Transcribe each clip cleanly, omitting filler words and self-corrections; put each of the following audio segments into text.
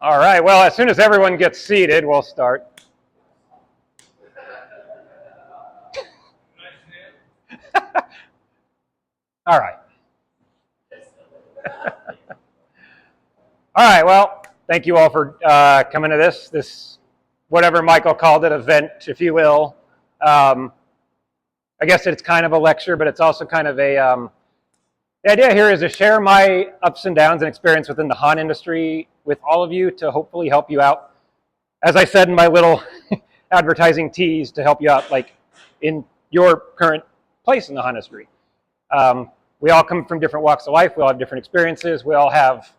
All right, well, as soon as everyone gets seated, we'll start. All right. All right, well, thank you all for coming to this, whatever Michael called it, event, if you will. I guess it's kind of a lecture, but it's also kind of the idea here is to share my ups and downs and experience within the haunt industry with all of you to hopefully help you out. As I said in my little advertising tease, to help you out like in your current place in the haunt industry. We all come from different walks of life. We all have different experiences. We all have,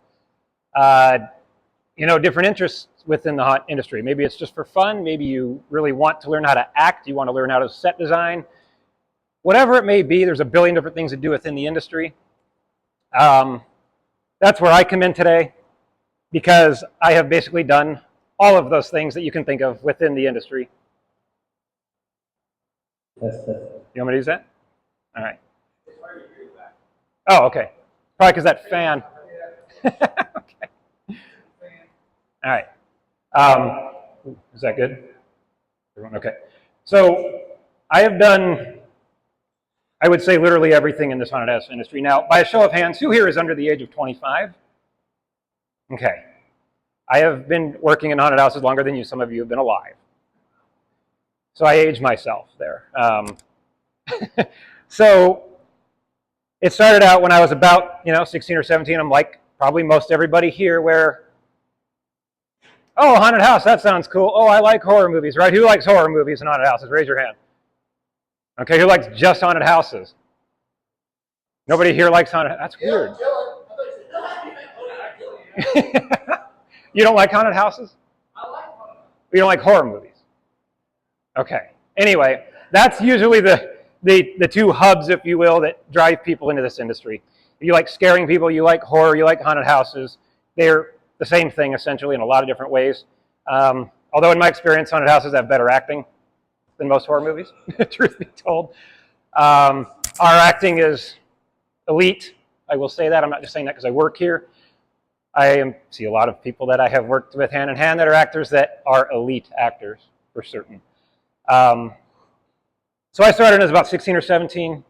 different interests within the haunt industry. Maybe it's just for fun. Maybe you really want to learn how to act. You want to learn how to set design. Whatever it may be, there's a billion different things to do within the industry. That's where I come in today, because I have basically done all of those things that you can think of within the industry. You want me to use that? All right. Oh, okay. Probably because that fan. Okay. All right. Is that good? Everyone? Okay. So I have done, I would say, literally everything in this haunted house industry. Now, by a show of hands, who here is under the age of 25? Okay. I have been working in haunted houses longer than you. Some of you have been alive. So I age myself there. So it started out when I was about, 16 or 17. I'm like probably most everybody here where, oh, haunted house, that sounds cool. Oh, I like horror movies, right? Who likes horror movies and haunted houses? Raise your hand. Okay, who likes just haunted houses? Nobody here likes haunted. That's weird. You don't like haunted houses? I like haunted houses. You don't like horror movies? Okay. Anyway, that's usually the two hubs, if you will, that drive people into this industry. If you like scaring people, you like horror, you like haunted houses. They're the same thing, essentially, in a lot of different ways. Although in my experience, haunted houses have better acting than most horror movies, truth be told. Our acting is elite. I will say that. I'm not just saying that because I work here. I see a lot of people that I have worked with hand in hand that are actors that are elite actors, for certain. So I started as about 16 or 17.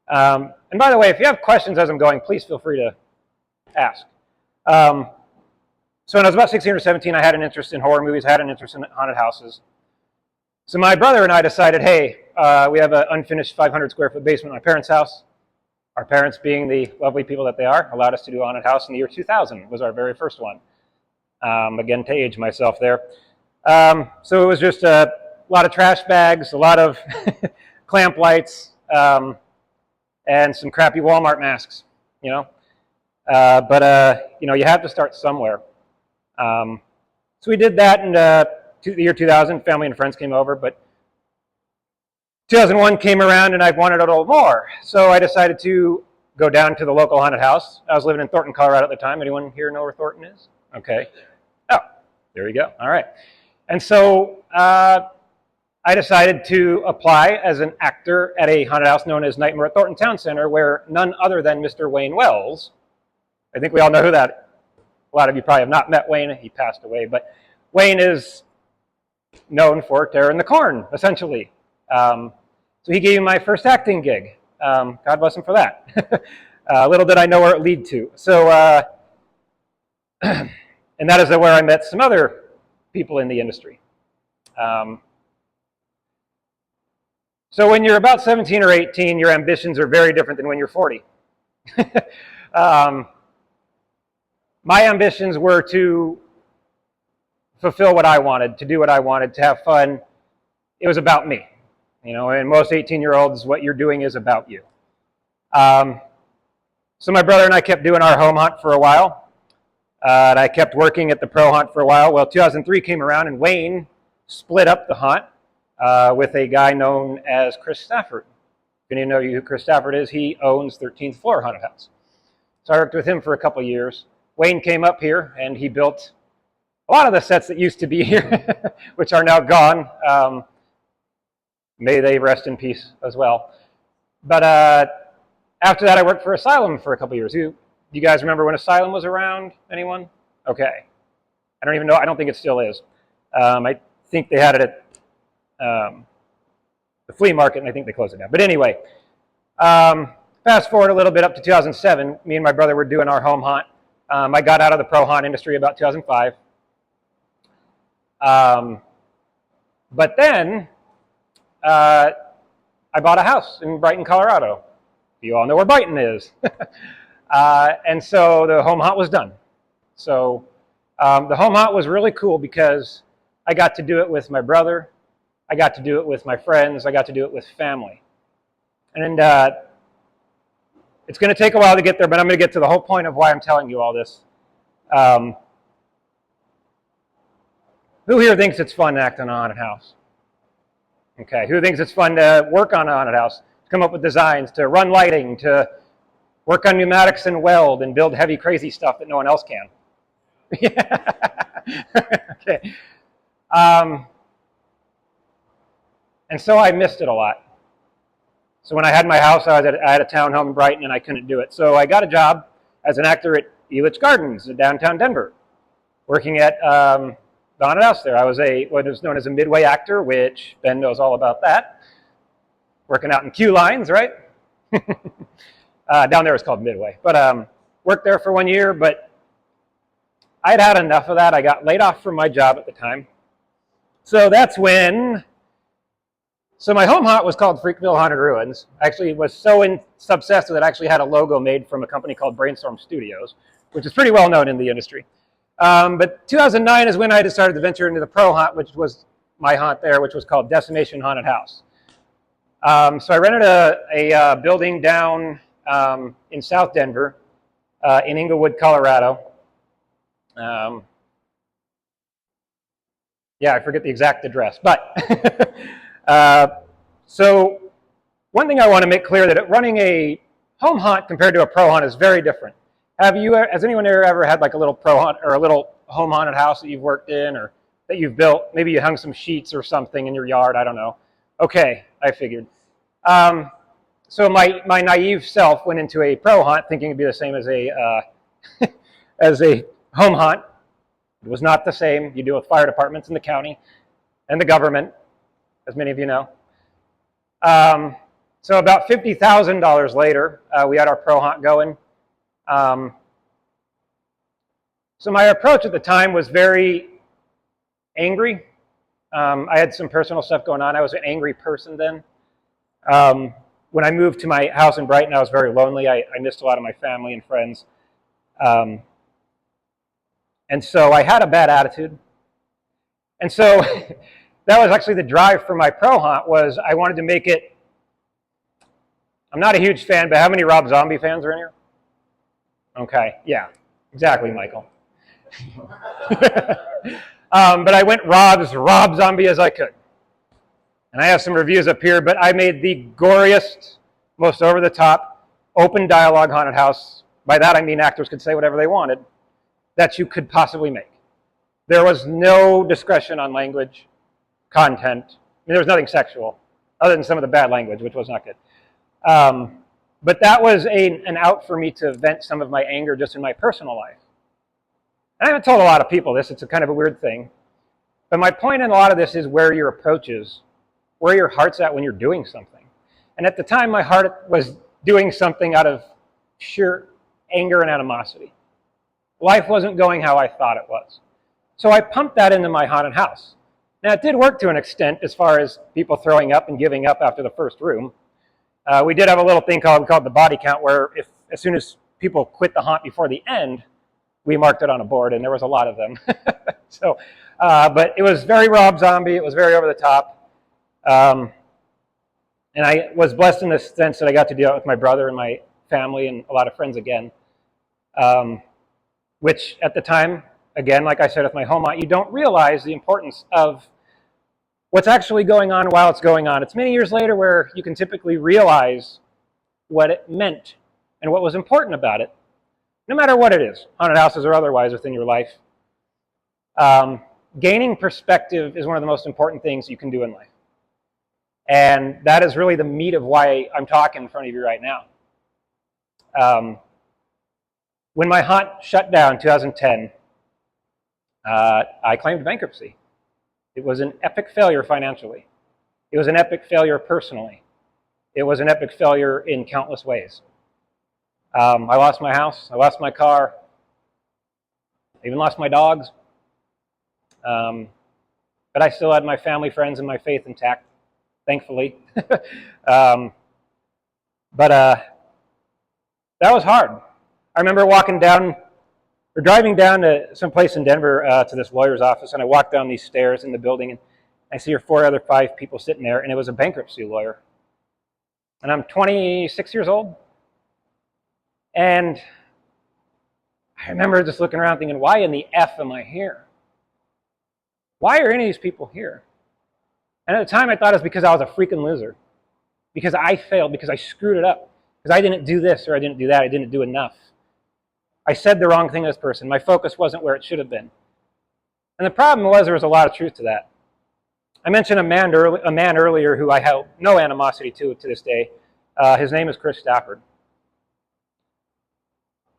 And by the way, if you have questions as I'm going, please feel free to ask. So when I was about 16 or 17, I had an interest in horror movies. I had an interest in haunted houses. So my brother and I decided, hey, we have an unfinished 500 square foot basement in my parents' house. Our parents, being the lovely people that they are, allowed us to do a haunted house in the year 2000. Was our very first one. Again, to age myself there. So it was just a lot of trash bags, a lot of clamp lights, and some crappy Walmart masks, But you have to start somewhere. So we did that in the year 2000. Family and friends came over, but 2001 came around and I wanted a little more. So I decided to go down to the local haunted house. I was living in Thornton, Colorado at the time. Anyone here know where Thornton is? Okay. Oh, there we go. All right. And so I decided to apply as an actor at a haunted house known as Nightmare at Thornton Town Center, where none other than Mr. Wayne Wells, I think we all know who that, a lot of you probably have not met Wayne, he passed away, but Wayne is known for tearing the corn, essentially. So he gave me my first acting gig. God bless him for that. Little did I know where it lead to. So, and that is where I met some other people in the industry. So when you're about 17 or 18, your ambitions are very different than when you're 40. My ambitions were to fulfill what I wanted, to do what I wanted, to have fun. It was about me. And most 18-year-olds, what you're doing is about you. So my brother and I kept doing our home hunt for a while. And I kept working at the pro hunt for a while. Well, 2003 came around and Wayne split up the hunt with a guy known as Chris Stafford. If any of you know who Chris Stafford is, he owns 13th Floor Haunted House. So I worked with him for a couple of years. Wayne came up here and he built a lot of the sets that used to be here, which are now gone. May they rest in peace as well. But after that, I worked for Asylum for a couple of years. You guys remember when Asylum was around? Anyone? Okay. I don't even know. I don't think it still is. I think they had it at the flea market, and I think they closed it down. But anyway, fast forward a little bit up to 2007. Me and my brother were doing our home haunt. I got out of the pro haunt industry about 2005. But then I bought a house in Brighton, Colorado. You all know where Brighton is. And so the home haunt was done. So the home haunt was really cool because I got to do it with my brother. I got to do it with my friends. I got to do it with family. And it's going to take a while to get there, but I'm going to get to the whole point of why I'm telling you all this. Who here thinks it's fun to act on a haunted house? Okay, who thinks it's fun to work on a haunted house, to come up with designs, to run lighting, to work on pneumatics and weld and build heavy, crazy stuff that no one else can? Okay. And so I missed it a lot. So when I had my house, I had a townhome in Brighton, and I couldn't do it. So I got a job as an actor at Elitch Gardens in downtown Denver, working at the haunted house there. I was what is known as a midway actor, which Ben knows all about that. Working out in queue lines, right? Down there it's called midway. But worked there for 1 year, but I'd had enough of that. I got laid off from my job at the time. So that's when... So my home haunt was called Freakville Haunted Ruins. Actually, it was so obsessed that it actually had a logo made from a company called Brainstorm Studios, which is pretty well known in the industry. But 2009 is when I decided to venture into the pro haunt, which was my haunt there, which was called Decimation Haunted House. So I rented a building down in South Denver, in Inglewood, Colorado. Yeah, I forget the exact address, but so one thing I want to make clear that running a home haunt compared to a pro haunt is very different. Has anyone ever had like a little pro haunt or a little home haunted house that you've worked in or that you've built? Maybe you hung some sheets or something in your yard, I don't know. Okay, I figured. So my naive self went into a pro haunt thinking it'd be the same as a as a home haunt. It was not the same. You deal with fire departments in the county and the government, as many of you know. So about $50,000 later, we had our pro haunt going. So my approach at the time was very angry. I had some personal stuff going on. I was an angry person then. When I moved to my house in Brighton, I was very lonely. I missed a lot of my family and friends. And so I had a bad attitude. And so that was actually the drive for my pro haunt was I wanted to make it, I'm not a huge fan, but how many Rob Zombie fans are in here? Okay, yeah, exactly, Michael. But I went Rob Zombie as I could. And I have some reviews up here, but I made the goriest, most over-the-top, open dialogue haunted house. By that I mean actors could say whatever they wanted that you could possibly make. There was no discretion on language, content. I mean, there was nothing sexual, other than some of the bad language, which was not good. But that was an out for me to vent some of my anger just in my personal life. And I haven't told a lot of people this. It's a kind of a weird thing. But my point in a lot of this is where your approach is, where your heart's at when you're doing something. And at the time, my heart was doing something out of sheer anger and animosity. Life wasn't going how I thought it was. So I pumped that into my haunted house. Now, it did work to an extent as far as people throwing up and giving up after the first room. We did have a little thing called the body count where as soon as people quit the haunt before the end, we marked it on a board, and there was a lot of them. So, but it was very Rob Zombie. It was very over the top. And I was blessed in the sense that I got to deal with my brother and my family and a lot of friends again, which at the time, again, like I said with my home haunt, you don't realize the importance of what's actually going on while it's going on. It's many years later where you can typically realize what it meant and what was important about it, no matter what it is, haunted houses or otherwise within your life. Gaining perspective is one of the most important things you can do in life. And that is really the meat of why I'm talking in front of you right now. When my haunt shut down in 2010, I claimed bankruptcy. It was an epic failure financially. It was an epic failure personally. It was an epic failure in countless ways. I lost my house. I lost my car. I even lost my dogs. But I still had my family, friends, and my faith intact, thankfully. But that was hard. I remember driving down to some place in Denver to this lawyer's office, and I walked down these stairs in the building, and I see 5 people sitting there, and it was a bankruptcy lawyer. And I'm 26 years old. And I remember just looking around thinking, why in the F am I here? Why are any of these people here? And at the time I thought it was because I was a freaking loser. Because I failed, because I screwed it up. Because I didn't do this or I didn't do that, I didn't do enough. I said the wrong thing to this person. My focus wasn't where it should have been. And the problem was there was a lot of truth to that. I mentioned a man earlier who I have no animosity to this day. His name is Chris Stafford.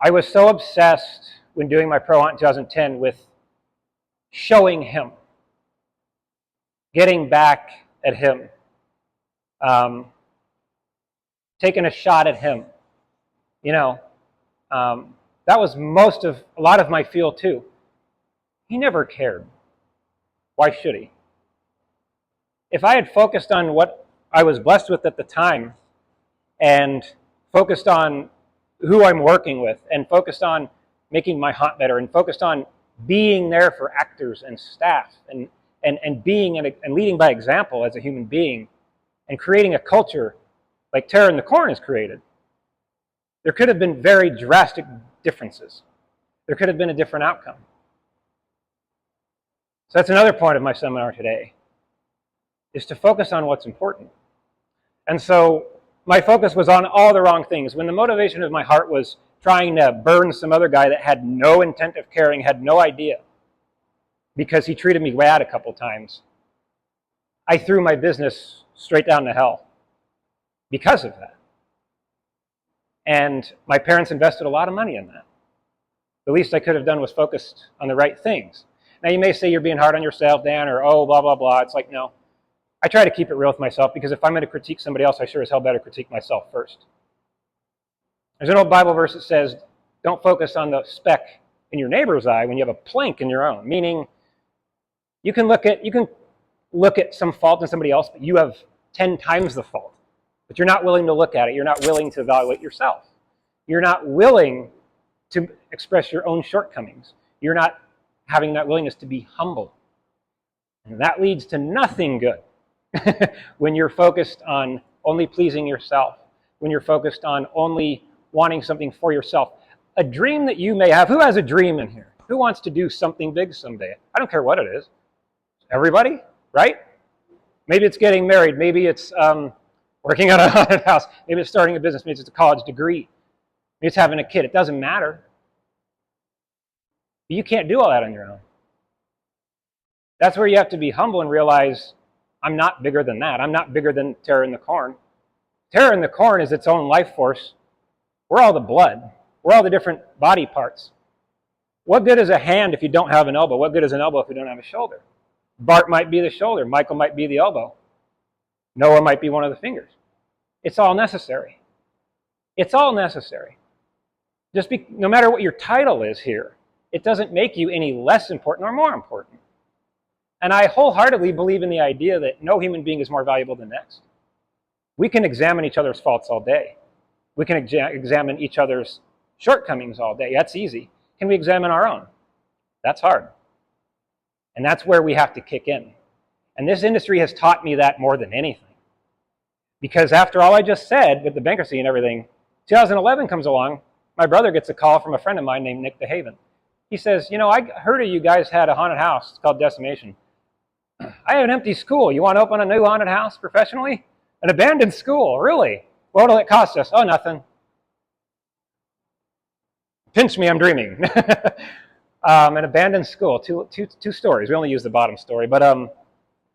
I was so obsessed when doing my pro hunt in 2010 with showing him, getting back at him, taking a shot at him. That was a lot of my feel too. He never cared. Why should he? If I had focused on what I was blessed with at the time and focused on who I'm working with and focused on making my hunt better and focused on being there for actors and staff and being and leading by example as a human being and creating a culture like Terror in the Corn has created, there could have been very drastic differences. There could have been a different outcome. So that's another point of my seminar today, is to focus on what's important. And so my focus was on all the wrong things. When the motivation of my heart was trying to burn some other guy that had no intent of caring, had no idea, because he treated me bad a couple times, I threw my business straight down to hell because of that. And my parents invested a lot of money in that. The least I could have done was focused on the right things. Now you may say you're being hard on yourself, Dan, or oh, blah, blah, blah. It's like, no. I try to keep it real with myself, because if I'm going to critique somebody else, I sure as hell better critique myself first. There's an old Bible verse that says, don't focus on the speck in your neighbor's eye when you have a plank in your own. Meaning, you can look at some fault in somebody else, but you have 10 times the fault. But you're not willing to look at it. You're not willing to evaluate yourself. You're not willing to express your own shortcomings. You're not having that willingness to be humble. And that leads to nothing good when you're focused on only pleasing yourself, when you're focused on only wanting something for yourself. A dream that you may have. Who has a dream in here? Who wants to do something big someday? I don't care what it is. Everybody, right? Maybe it's getting married. Maybe it's working on a haunted house. Maybe it's starting a business. Maybe it's a college degree. Maybe it's having a kid. It doesn't matter. But you can't do all that on your own. That's where you have to be humble and realize, I'm not bigger than that. I'm not bigger than Terror in the Corn. Terror in the Corn is its own life force. We're all the blood. We're all the different body parts. What good is a hand if you don't have an elbow? What good is an elbow if you don't have a shoulder? Bart might be the shoulder. Michael might be the elbow. Noah might be one of the fingers. It's all necessary. It's all necessary. No matter what your title is here, it doesn't make you any less important or more important. And I wholeheartedly believe in the idea that no human being is more valuable than the next. We can examine each other's faults all day. We can examine each other's shortcomings all day. That's easy. Can we examine our own? That's hard. And that's where we have to kick in. And this industry has taught me that more than anything. Because after all I just said with the bankruptcy and everything, 2011 comes along, my brother gets a call from a friend of mine named Nick DeHaven. He says, I heard you guys had a haunted house. It's called Decimation. I have an empty school. You want to open a new haunted house professionally? An abandoned school, really? What will it cost us? Oh, nothing. Pinch me, I'm dreaming. An abandoned school, two stories. We only use the bottom story, but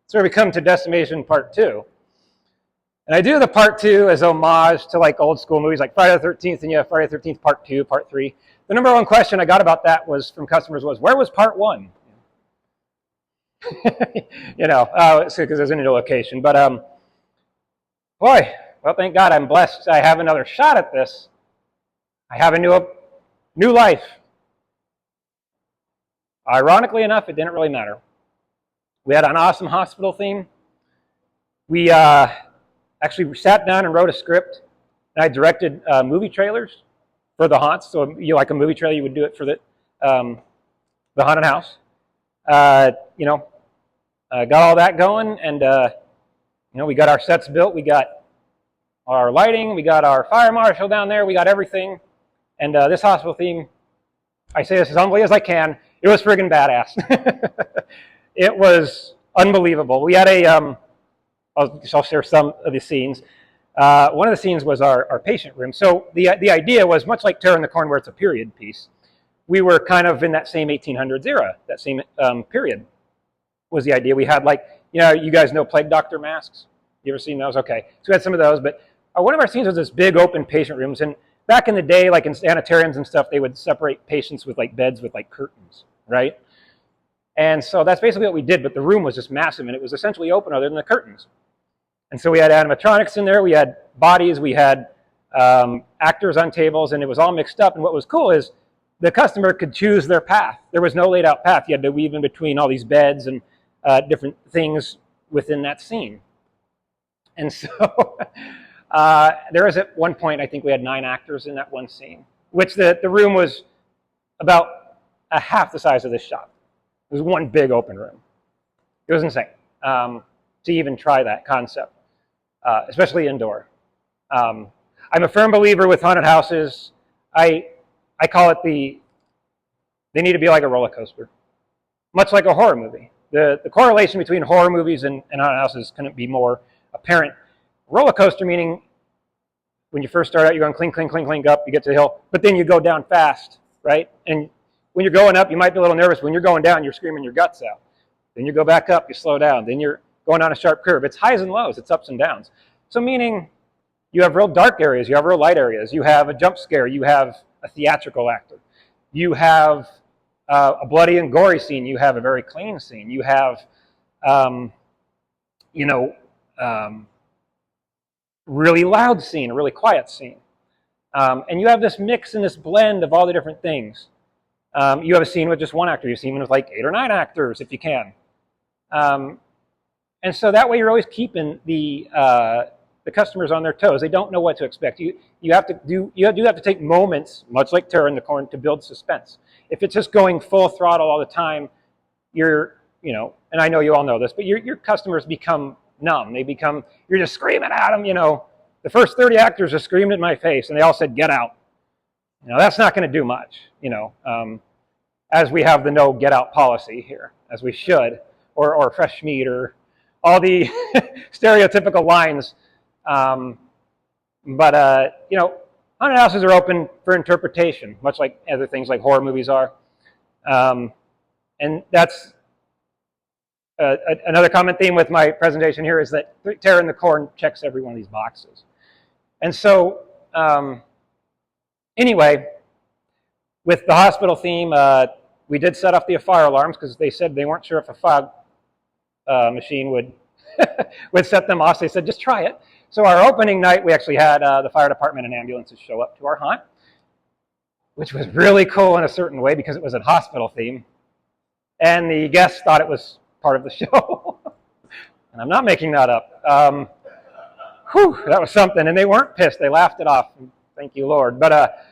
so we come to Decimation Part 2. And I do the Part 2 as homage to like old school movies like Friday the 13th, and you have Friday the 13th Part 2, Part 3. The number one question I got about that from customers was, where was Part 1? you know, because there's a new location. But boy, well, thank God I'm blessed. I have another shot at this. I have a new life. Ironically enough, it didn't really matter. We had an awesome hospital theme. We actually sat down and wrote a script. And I directed movie trailers for the haunts. So like a movie trailer, you would do it for the haunted house. You know, got all that going, and you know, we got our sets built. We got our lighting. We got our fire marshal down there. We got everything. And this hospital theme, I say this as humbly as I can, it was friggin' badass. It was unbelievable. We had a, I'll share some of the scenes. One of the scenes was our patient room. So the idea was much like Terror in the Corn, where it's a period piece. We were kind of in that same 1800s era, that same period was the idea. We had, like, you know, you guys know plague doctor masks? You ever seen those? Okay. So we had some of those, but one of our scenes was this big open patient rooms. And back in the day, like in sanitariums and stuff, they would separate patients with like beds with like curtains, right? And so that's basically what we did, but the room was just massive, and it was essentially open other than the curtains. And so we had animatronics in there, we had bodies, we had actors on tables, and it was all mixed up. And what was cool is the customer could choose their path. There was no laid out path. You had to weave in between all these beds and different things within that scene. And so there was at one point, I think we had 9 actors in that one scene, which the room was about a half the size of this shop. It was one big open room. It was insane to even try that concept, especially indoor. I'm a firm believer with haunted houses. I call it they need to be like a roller coaster, much like a horror movie. The correlation between horror movies and haunted houses couldn't be more apparent. Roller coaster meaning when you first start out, you're going clink, clink, clink, clink up, you get to the hill, but then you go down fast, right? And when you're going up, you might be a little nervous. When you're going down, you're screaming your guts out. Then you go back up, you slow down. Then you're going down a sharp curve. It's highs and lows. It's ups and downs. So meaning you have real dark areas. You have real light areas. You have a jump scare. You have a theatrical actor. You have a bloody and gory scene. You have a very clean scene. You have, you know, really loud scene, a really quiet scene. And you have this mix and this blend of all the different things. You have a scene with just one actor. You have a scene with like 8 or 9 actors, if you can. And so that way you're always keeping the customers on their toes. They don't know what to expect. You have to take moments, much like Terror in the Corn, to build suspense. If it's just going full throttle all the time, you know, and I know you all know this, but your customers become numb. You're just screaming at them, you know. The first 30 actors are screaming in my face, and they all said, "Get out." You know, that's not going to do much, you know, as we have the no get out policy here, as we should, or fresh meat, or all the stereotypical lines. But you know, haunted houses are open for interpretation, much like other things like horror movies are. And that's another common theme with my presentation here is that Terror in the Corn checks every one of these boxes. And so, anyway, with the hospital theme, we did set off the fire alarms because they said they weren't sure if a fog machine would would set them off. So they said, just try it. So our opening night, we actually had the fire department and ambulances show up to our haunt, which was really cool in a certain way because it was a hospital theme. And the guests thought it was part of the show. And I'm not making that up. Whew, that was something. And they weren't pissed. They laughed it off. Thank you, Lord. But,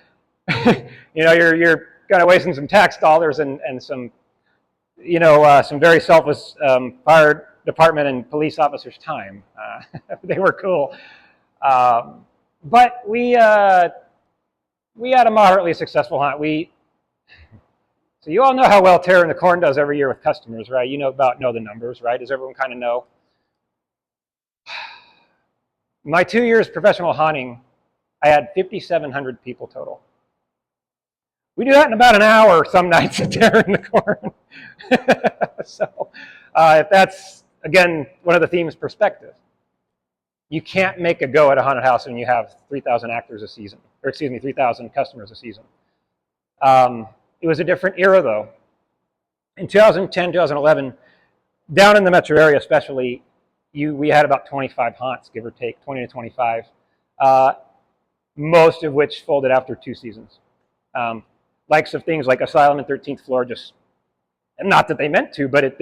you know, you're kind of wasting some tax dollars and some, you know, some very selfless fire department and police officers' time. They were cool. But we had a moderately successful haunt. So you all know how well Terror in the Corn does every year with customers, right? You know the numbers, right? Does everyone kind of know? My 2 years professional haunting, I had 5,700 people total. We do that in about an hour some nights at Terror in the Corn. So if that's, again, one of the themes, perspective. You can't make a go at a haunted house when you have 3,000 actors a season, or excuse me, 3,000 customers a season. It was a different era, though. In 2010, 2011, down in the metro area especially, we had about 25 haunts, give or take, 20 to 25, most of which folded after 2 seasons. Likes of things like Asylum and 13th Floor, just, not that they meant to, but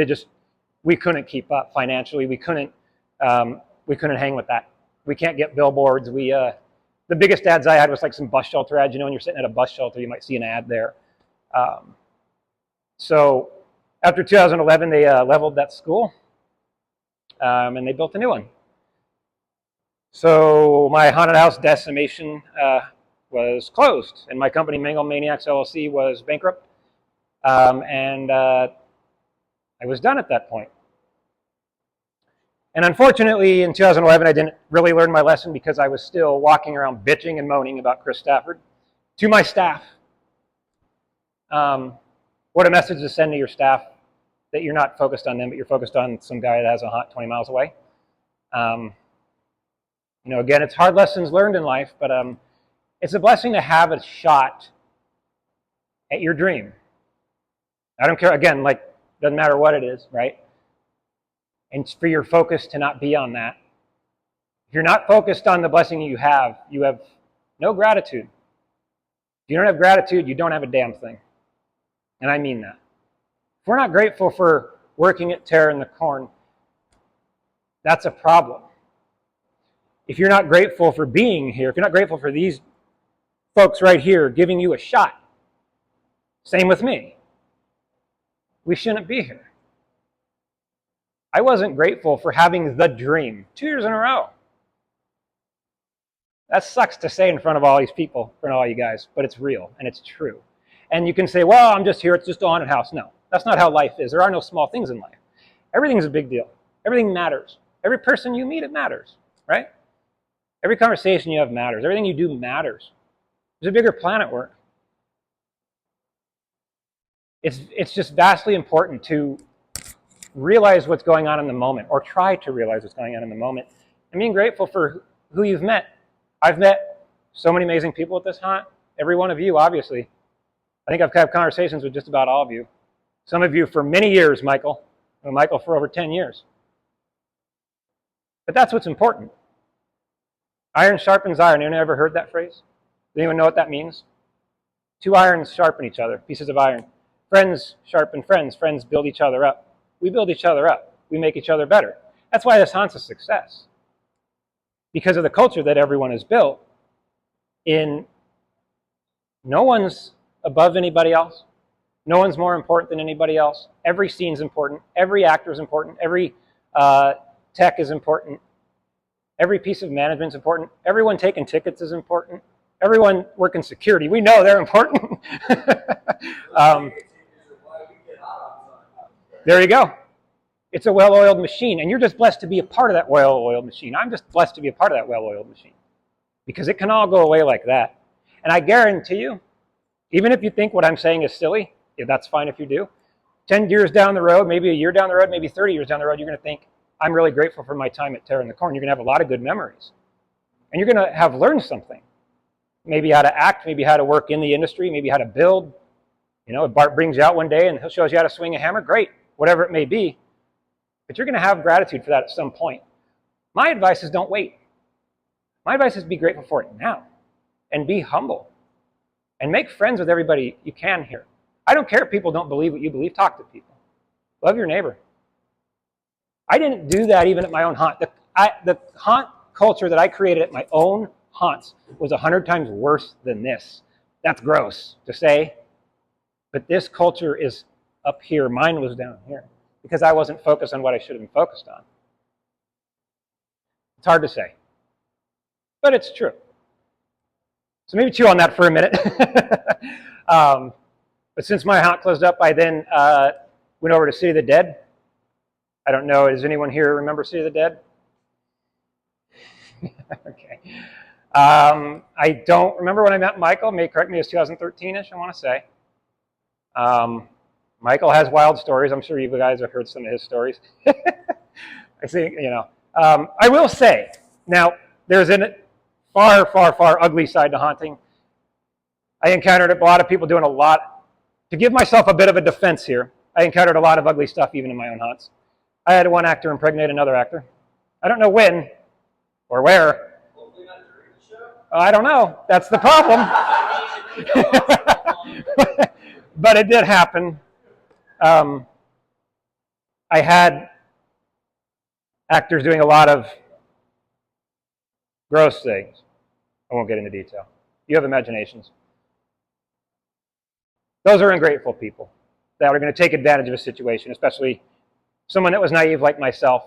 we couldn't keep up financially. We couldn't hang with that. We can't get billboards. The biggest ads I had was like some bus shelter ads. You know, when you're sitting at a bus shelter, you might see an ad there. So after 2011, they leveled that school, and they built a new one. So my haunted house decimation was closed, and my company, Mangle Maniacs LLC, was bankrupt, and I was done at that point. And unfortunately, in 2011, I didn't really learn my lesson because I was still walking around bitching and moaning about Chris Stafford to my staff. What a message to send to your staff, that you're not focused on them, but you're focused on some guy that has a haunt 20 miles away. Again, it's hard lessons learned in life, but it's a blessing to have a shot at your dream. I don't care, again, doesn't matter what it is, right? And for your focus to not be on that. If you're not focused on the blessing you have no gratitude. If you don't have gratitude, you don't have a damn thing. And I mean that. If we're not grateful for working at Terra in the Corn, that's a problem. If you're not grateful for being here, if you're not grateful for these folks right here giving you a shot, same with me, we shouldn't be here. I wasn't grateful for having the dream 2 years in a row. That sucks to say in front of all these people, in front of all you guys, but it's real and it's true. And you can say, well, I'm just here, it's just a haunted house. No, that's not how life is. There are no small things in life. Everything's a big deal. Everything matters. Every person you meet, it matters, right? Every conversation you have matters. Everything you do matters. There's a bigger plan at work. It's just vastly important to realize what's going on in the moment, or try to realize what's going on in the moment, and being grateful for who you've met. I've met so many amazing people at this haunt. Every one of you, obviously. I think I've had conversations with just about all of you. Some of you for many years, Michael. Michael for over 10 years. But that's what's important. Iron sharpens iron. Anyone ever heard that phrase? Does anyone know what that means? 2 irons sharpen each other, pieces of iron. Friends sharpen friends. Friends build each other up. We build each other up. We make each other better. That's why this haunt's a success. Because of the culture that everyone has built. No one's above anybody else. No one's more important than anybody else. Every scene's important. Every actor is important. Every tech is important. Every piece of management's important. Everyone taking tickets is important. Everyone working security, we know they're important. There you go. It's a well-oiled machine, and you're just blessed to be a part of that well-oiled machine. I'm just blessed to be a part of that well-oiled machine, because it can all go away like that. And I guarantee you, even if you think what I'm saying is silly, that's fine if you do. 10 years down the road, maybe a year down the road, maybe 30 years down the road, you're going to think, I'm really grateful for my time at Terra in the Corn. You're going to have a lot of good memories. And you're going to have learned something. Maybe how to act, maybe how to work in the industry, maybe how to build. If Bart brings you out one day and he shows you how to swing a hammer, great, whatever it may be. But you're going to have gratitude for that at some point. My advice is don't wait. My advice is be grateful for it now. And be humble. And make friends with everybody you can here. I don't care if people don't believe what you believe. Talk to people. Love your neighbor. I didn't do that even at my own haunt. The haunt culture that I created at my own haunts was 100 times worse than this. That's gross to say. But this culture is up here. Mine was down here. Because I wasn't focused on what I should have been focused on. It's hard to say. But it's true. So maybe chew on that for a minute. But since my haunt closed up, I then went over to City of the Dead. I don't know, does anyone here remember City of the Dead? Okay. I don't remember when I met Michael. May correct me, it was 2013-ish, I want to say. Michael has wild stories. I'm sure you guys have heard some of his stories. I think, I will say, now, there's a far, far, far ugly side to haunting. I encountered a lot of people doing a lot. To give myself a bit of a defense here, I encountered a lot of ugly stuff even in my own haunts. I had one actor impregnate another actor. I don't know when or where. I don't know. That's the problem. But it did happen. I had actors doing a lot of gross things. I won't get into detail. You have imaginations. Those are ungrateful people that are going to take advantage of a situation, especially someone that was naive like myself.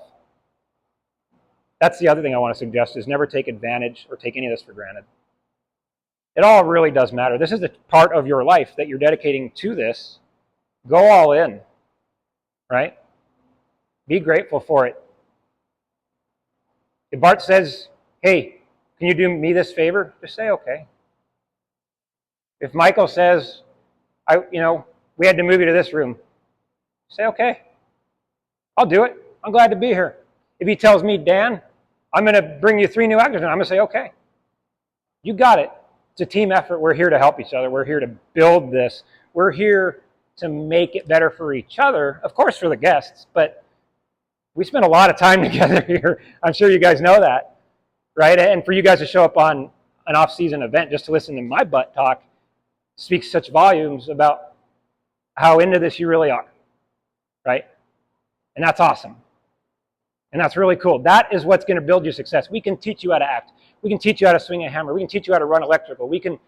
That's the other thing I want to suggest is never take advantage or take any of this for granted. It all really does matter. This is a part of your life that you're dedicating to this. Go all in, right? Be grateful for it. If Bart says, hey, can you do me this favor? Just say, okay. If Michael says, we had to move you to this room, say, okay, I'll do it. I'm glad to be here. If he tells me, Dan, I'm going to bring you 3 new actors, and I'm going to say, okay, you got it. It's a team effort. We're here to help each other. We're here to build this. We're here to make it better for each other, of course, for the guests, but we spend a lot of time together here. I'm sure you guys know that, right? And for you guys to show up on an off-season event just to listen to my butt talk speaks such volumes about how into this you really are, right? And that's awesome. And that's really cool. That is what's going to build your success. We can teach you how to act. We can teach you how to swing a hammer. We can teach you how to run electrical. We can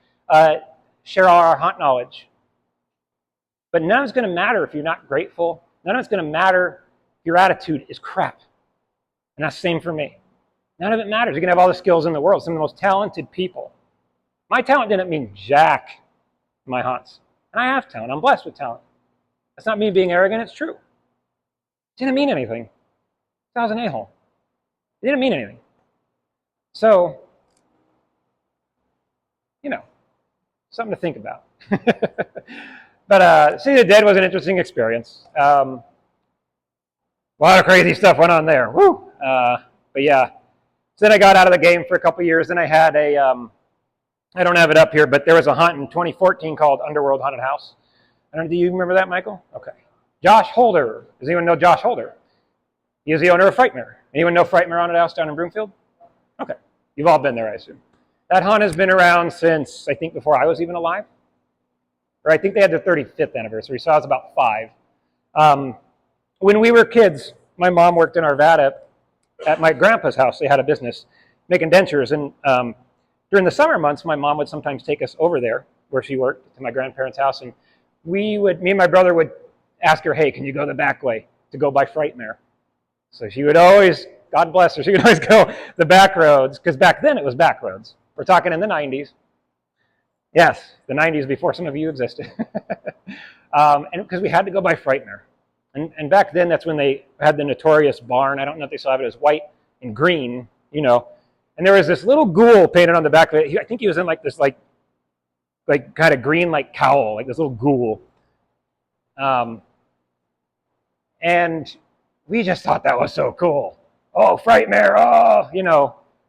share all our hunt knowledge. But none of it's going to matter if you're not grateful. None of it's going to matter if your attitude is crap. And that's the same for me. None of it matters. You can have all the skills in the world. Some of the most talented people. My talent didn't mean jack in my hunts. And I have talent. I'm blessed with talent. That's not me being arrogant. It's true. It didn't mean anything. I was an a-hole. It didn't mean anything. So, something to think about. But City of the Dead was an interesting experience. A lot of crazy stuff went on there. Woo! But yeah. So then I got out of the game for a couple years. Then I had I don't have it up here, but there was a hunt in 2014 called Underworld Haunted House. Do you remember that, Michael? Okay. Josh Holder. Does anyone know Josh Holder? He is the owner of Frightmare. Anyone know Frightmare Haunted House down in Broomfield? Okay. You've all been there, I assume. That hunt has been around since, I think, before I was even alive. Or I think they had their 35th anniversary, so I was about 5. When we were kids, my mom worked in Arvada at my grandpa's house. They had a business making dentures. And during the summer months, my mom would sometimes take us over there where she worked to my grandparents' house. And me and my brother would ask her, hey, can you go the back way to go by Frightmare? So she would always, God bless her, she would always go the back roads, because back then it was back roads. We're talking in the 90s. Yes, the 90s before some of you existed. And because we had to go by Frightmare. And back then, that's when they had the notorious barn. I don't know if they still have it. It was white and green, And there was this little ghoul painted on the back of it. I think he was in this like kind of green cowl, like this little ghoul. And we just thought that was so cool. Oh, Frightmare,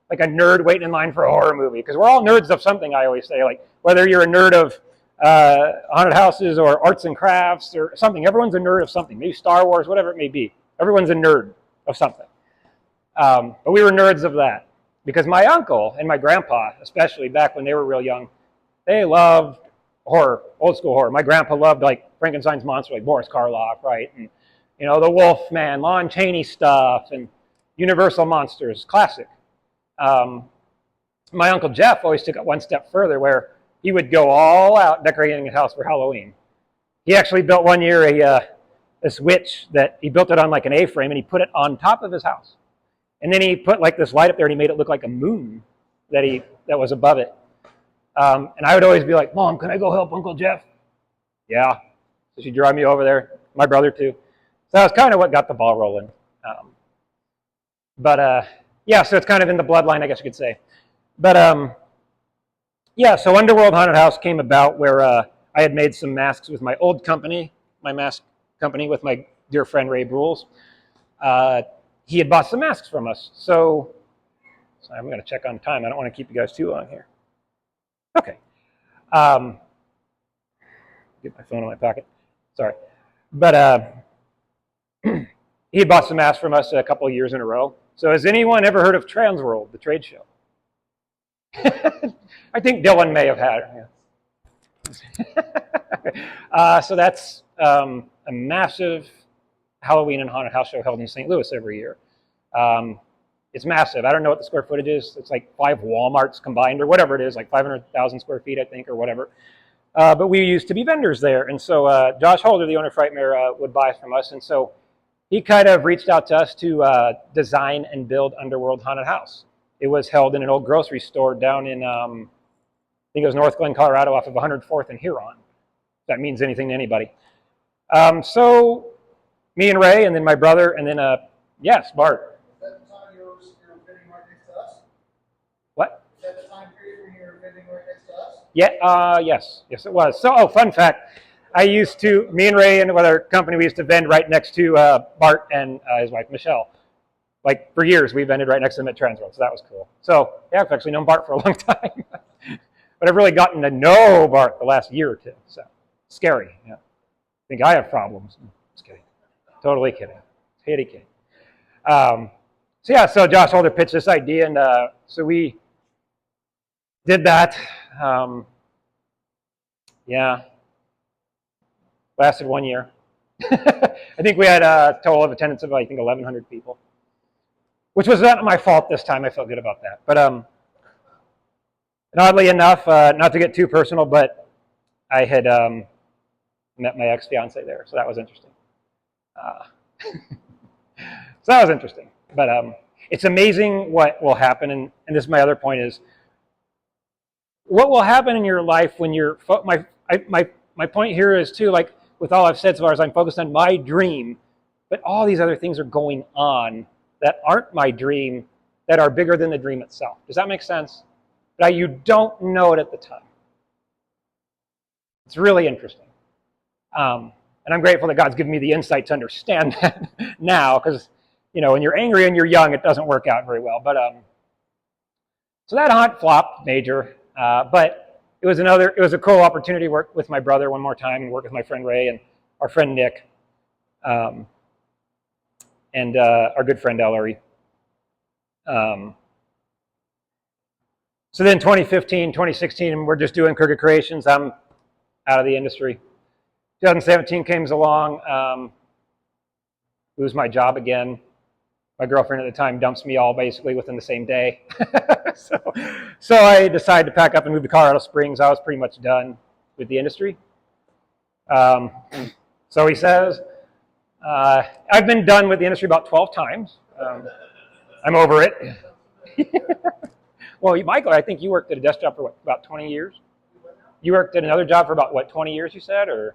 like a nerd waiting in line for a horror movie. Because we're all nerds of something, I always say. Like, whether you're a nerd of haunted houses or arts and crafts or something, everyone's a nerd of something. Maybe Star Wars, whatever it may be. Everyone's a nerd of something. But we were nerds of that. Because my uncle and my grandpa, especially back when they were real young, they loved horror, old school horror. My grandpa loved Frankenstein's monster, like Boris Karloff, right? And the Wolfman, Lon Chaney stuff, and Universal Monsters, classic. My Uncle Jeff always took it one step further, where he would go all out decorating his house for Halloween. He actually built one year this witch that he built it on an A-frame, and he put it on top of his house. And then he put this light up there, and he made it look like a moon that was above it. And I would always be like, Mom, can I go help Uncle Jeff? Yeah. So she'd drive me over there. My brother too. So that was kind of what got the ball rolling. Yeah, so it's kind of in the bloodline, I guess you could say. But yeah, so Underworld Haunted House came about where I had made some masks with my old company, my mask company with my dear friend Ray Brules. He had bought some masks from us. So I'm going to check on time. I don't want to keep you guys too long here. Okay. Get my phone in my pocket. Sorry. But he bought some masks from us a couple of years in a row. So has anyone ever heard of Transworld, the trade show? I think Dylan may have had. Yeah. So that's a massive Halloween and haunted house show held in St. Louis every year. It's massive. I don't know what the square footage is. It's like 5 Walmarts combined or whatever it is, like 500,000 square feet, I think, or whatever. But we used to be vendors there. And so Josh Holder, the owner of Frightmare, would buy from us. And so he kind of reached out to us to design and build Underworld Haunted House. It was held in an old grocery store down in, I think it was North Glen, Colorado, off of 104th and Huron. If that means anything to anybody. So me and Ray, and then my brother, and then, yes, Bart. Is that the time you were vending right next to us? What? Is that the time period when you were vending right next to us? Yeah, yes, it was. So, fun fact, me and Ray and another company, we used to vend right next to Bart and his wife, Michelle. Like, for years, we vended right next to them at Transworld, so that was cool. So, yeah, I've actually known Bart for a long time. But I've really gotten to know Bart the last year or two, so scary. Yeah. I think I have problems. Just kidding. Totally kidding. Kidding. So Josh Holder pitched this idea, and so we did that. Yeah, lasted 1 year. I think we had a total of attendance of, I think, 1,100 people, which was not my fault this time. I felt good about that. But and oddly enough, not to get too personal, but I had met my ex-fiance there, so that was interesting. So that was interesting. But it's amazing what will happen, and this is my other point is, what will happen in your life when you're, my point here is too, like with all I've said so far, is I'm focused on my dream, but all these other things are going on that aren't my dream, that are bigger than the dream itself. Does that make sense? But you don't know it at the time. It's really interesting. And I'm grateful that God's given me the insight to understand that now, because, you know, when you're angry and you're young, it doesn't work out very well. But so that hunt flopped major, but it was a cool opportunity to work with my brother one more time and work with my friend Ray and our friend Nick, and our good friend Ellery. So then 2015, 2016, we're just doing Crooked Creations. I'm out of the industry. 2017 comes along, lose my job again. My girlfriend at the time dumps me all basically within the same day. so I decided to pack up and move to Colorado Springs. I was pretty much done with the industry. So he says, I've been done with the industry about 12 times. I'm over it. Well, Michael, I think you worked at a desk job for what, about 20 years? You worked at another job for about, what, 20 years, you said? Or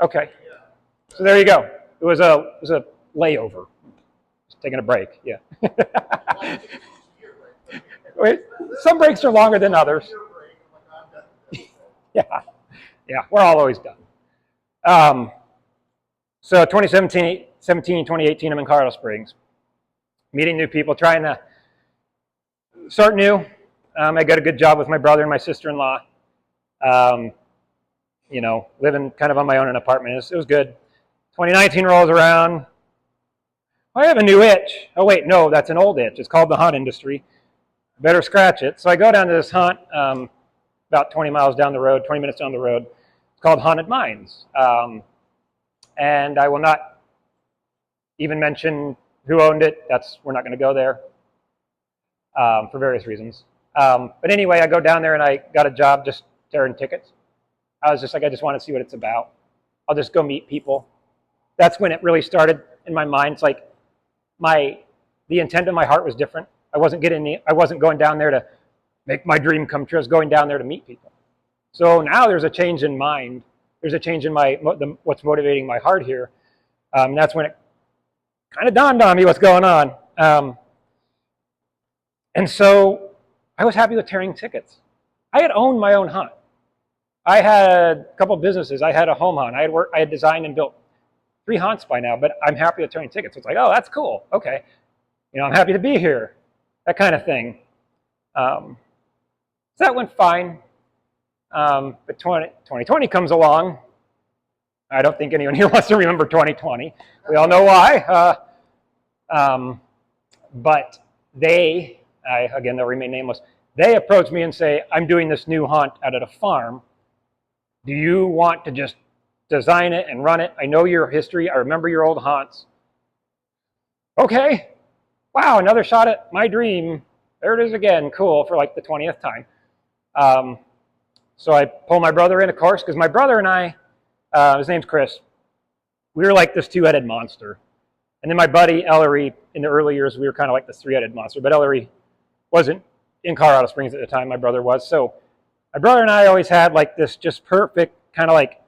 okay. So there you go. It was a layover. Just taking a break, yeah. Some breaks are longer than others. Yeah, we're all always done. So 2017, 2018, I'm in Colorado Springs, meeting new people, trying to start new. I got a good job with my brother and my sister-in-law. You know, living kind of on my own in an apartment. It was good. 2019 rolls around. I have a new itch. Oh, wait, no, that's an old itch. It's called the hunt industry. Better scratch it. So I go down to this hunt about 20 miles down the road, 20 minutes down the road. It's called Haunted Mines. And I will not even mention who owned it. We're not going to go there for various reasons. But anyway, I go down there and I got a job just tearing tickets. I was just like, I just want to see what it's about. I'll just go meet people. That's when it really started in my mind. It's like the intent of my heart was different. I wasn't going down there to make my dream come true. I was going down there to meet people. So now there's a change in mind. There's a change in what's motivating my heart here. That's when it kind of dawned on me what's going on. And so I was happy with tearing tickets. I had owned my own hunt. I had a couple of businesses. I had a home hunt. I had designed and built 3 hunts by now, but I'm happy with tearing tickets. It's like, oh, that's cool. Okay. You know, I'm happy to be here. That kind of thing. So that went fine. But 2020 comes along, I don't think anyone here wants to remember 2020. We all know why. But they, again, they'll remain nameless, they approach me and say, I'm doing this new haunt out at a farm. Do you want to just design it and run it? I know your history. I remember your old haunts. Okay. Wow, another shot at my dream. There it is again. Cool, for like the 20th time. So I pull my brother in, of course, because my brother and I, his name's Chris, we were like this two-headed monster. And then my buddy, Ellery, in the early years, we were kind of like this three-headed monster. But Ellery wasn't in Colorado Springs at the time. My brother was. So my brother and I always had like this just perfect kind of like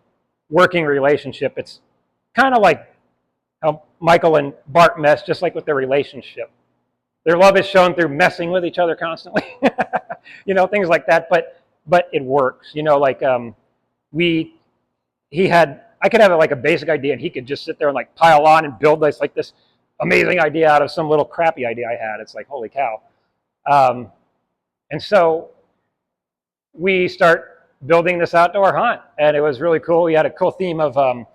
working relationship. It's kind of like how Michael and Bart mess, just like with their relationship. Their love is shown through messing with each other constantly. You know, things like that. But it works. You know, like I could have like a basic idea, and he could just sit there and like pile on and build this like this amazing idea out of some little crappy idea I had. It's like, holy cow. And so we start building this outdoor hunt, and it was really cool. We had a cool theme of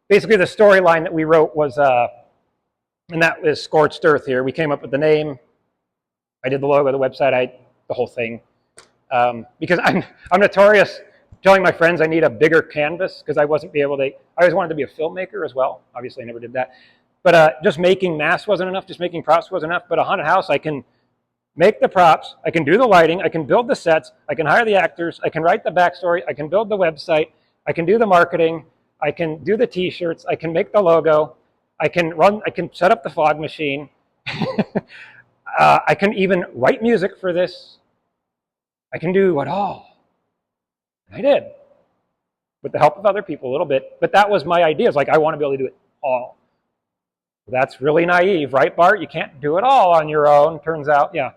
basically the storyline that we wrote was, and that was Scorched Earth here. We came up with the name. I did the logo, the website, the whole thing. Because I'm notorious telling my friends I need a bigger canvas because I wasn't be able to. I always wanted to be a filmmaker as well. Obviously, I never did that. But just making masks wasn't enough. Just making props wasn't enough. But a haunted house, I can make the props. I can do the lighting. I can build the sets. I can hire the actors. I can write the backstory. I can build the website. I can do the marketing. I can do the T-shirts. I can make the logo. I can set up the fog machine. I can even write music for this. I can do it all. I did, with the help of other people a little bit. But that was my idea. It's like, I want to be able to do it all. That's really naive, right, Bart? You can't do it all on your own, turns out. Yeah.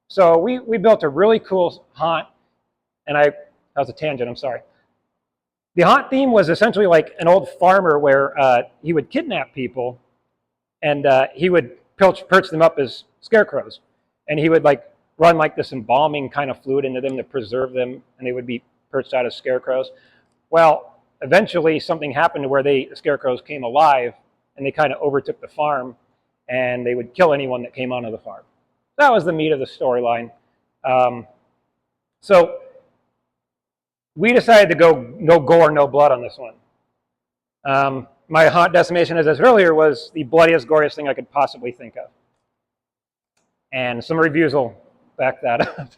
So we built a really cool haunt. And that was a tangent, I'm sorry. The haunt theme was essentially like an old farmer where he would kidnap people, and he would perch them up as scarecrows. And he would like run like this embalming kind of fluid into them to preserve them, and they would be perched out as scarecrows. Well, eventually something happened to where the scarecrows came alive, and they kind of overtook the farm, and they would kill anyone that came onto the farm. That was the meat of the storyline. So we decided to go no gore, no blood on this one. My haunt decimation, as I said earlier, was the bloodiest, goriest thing I could possibly think of. And some reviews will back that up.